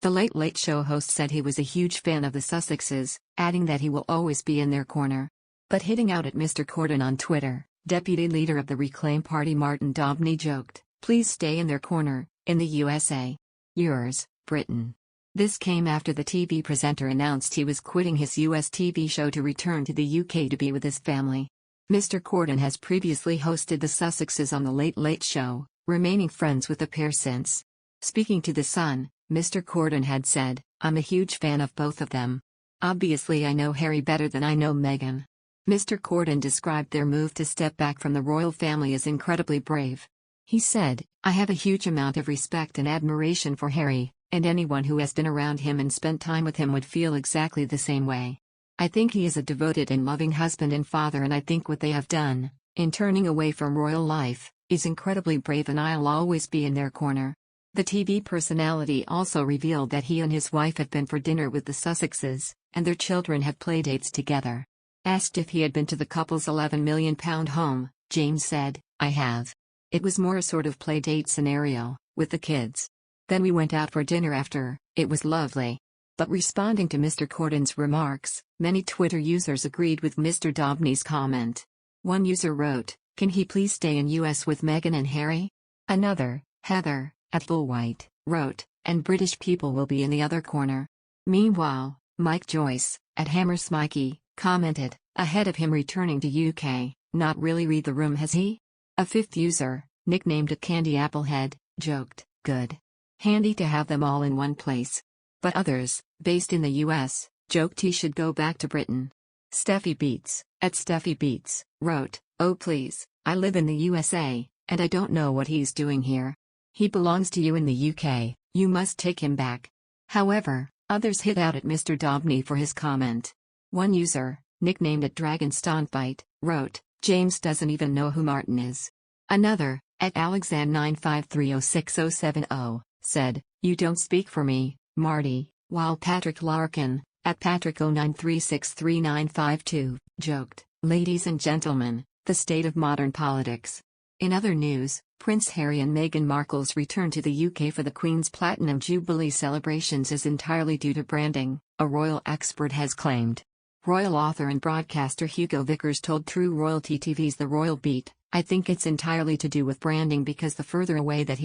The Late Late Show host said he was a huge fan of the Sussexes, adding that he will always be in their corner. But hitting out at Mr. Corden on Twitter, deputy leader of the Reclaim Party Martin Daubney joked, "Please stay in their corner, in the USA. Yours, Britain." This came after the TV presenter announced he was quitting his US TV show to return to the UK to be with his family. Mr. Corden has previously hosted the Sussexes on The Late Late Show, remaining friends with the pair since. Speaking to The Sun, Mr. Corden had said, "I'm a huge fan of both of them. Obviously I know Harry better than I know Meghan." Mr. Corden described their move to step back from the royal family as incredibly brave. He said, "I have a huge amount of respect and admiration for Harry, and anyone who has been around him and spent time with him would feel exactly the same way. I think he is a devoted and loving husband and father, and I think what they have done, in turning away from royal life, is incredibly brave, and I'll always be in their corner." The TV personality also revealed that he and his wife have been for dinner with the Sussexes, and their children have playdates together. Asked if he had been to the couple's £11 million home, James said, "I have. It was more a sort of playdate scenario, with the kids. Then we went out for dinner after, it was lovely." But responding to Mr. Corden's remarks, many Twitter users agreed with Mr. Daubney's comment. One user wrote, "Can he please stay in US with Meghan and Harry?" Another, Heather, at White, wrote, "And British people will be in the other corner." Meanwhile, Mike Joyce, at Hammersmikey, commented, ahead of him returning to UK, "Not really read the room, has he?" A fifth user, nicknamed at Candy Applehead, joked, "Good. Handy to have them all in one place." But others, based in the US, joked he should go back to Britain. StefiBeats, at StefiBeats, wrote, "Oh please, I live in the USA, and I don't know what he's doing here. He belongs to you in the UK, you must take him back." However, others hit out at Mr. Daubney for his comment. One user, nicknamed at Dragon Stompbite, wrote, "James doesn't even know who Martin is." Another, at Alexand9530670, said, "You don't speak for me, Marty," while Patrick Larkin, at Patrick09363952, joked, "Ladies and gentlemen, the state of modern politics." In other news, Prince Harry and Meghan Markle's return to the UK for the Queen's Platinum Jubilee celebrations is entirely due to branding, a royal expert has claimed. Royal author and broadcaster Hugo Vickers told True Royalty TV's The Royal Beat, "I think it's entirely to do with branding, because the further away that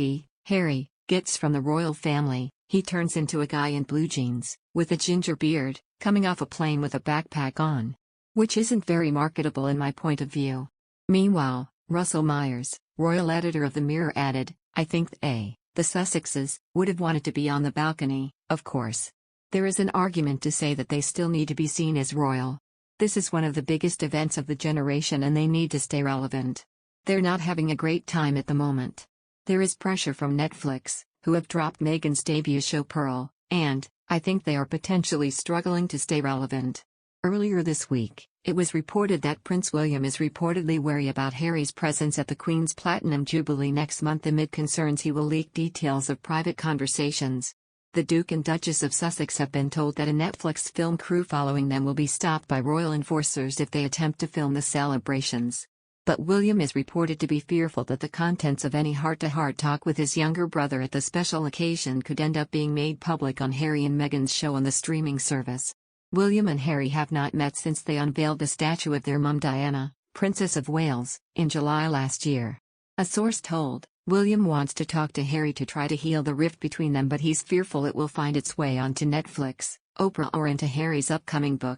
Harry, gets from the royal family, he turns into a guy in blue jeans, with a ginger beard, coming off a plane with a backpack on. Which isn't very marketable in my point of view." Meanwhile, Russell Myers, royal editor of The Mirror, added, "I think the Sussexes would have wanted to be on the balcony, of course. There is an argument to say that they still need to be seen as royal. This is one of the biggest events of the generation and they need to stay relevant. They're not having a great time at the moment. There is pressure from Netflix, who have dropped Meghan's debut show Pearl, and I think they are potentially struggling to stay relevant." Earlier this week, it was reported that Prince William is reportedly wary about Harry's presence at the Queen's Platinum Jubilee next month amid concerns he will leak details of private conversations. The Duke and Duchess of Sussex have been told that a Netflix film crew following them will be stopped by royal enforcers if they attempt to film the celebrations. But William is reported to be fearful that the contents of any heart-to-heart talk with his younger brother at the special occasion could end up being made public on Harry and Meghan's show on the streaming service. William and Harry have not met since they unveiled the statue of their mum Diana, Princess of Wales, in July last year. A source told, William wants to talk to Harry to try to heal the rift between them, but he's fearful it will find its way onto Netflix, Oprah, or into Harry's upcoming book.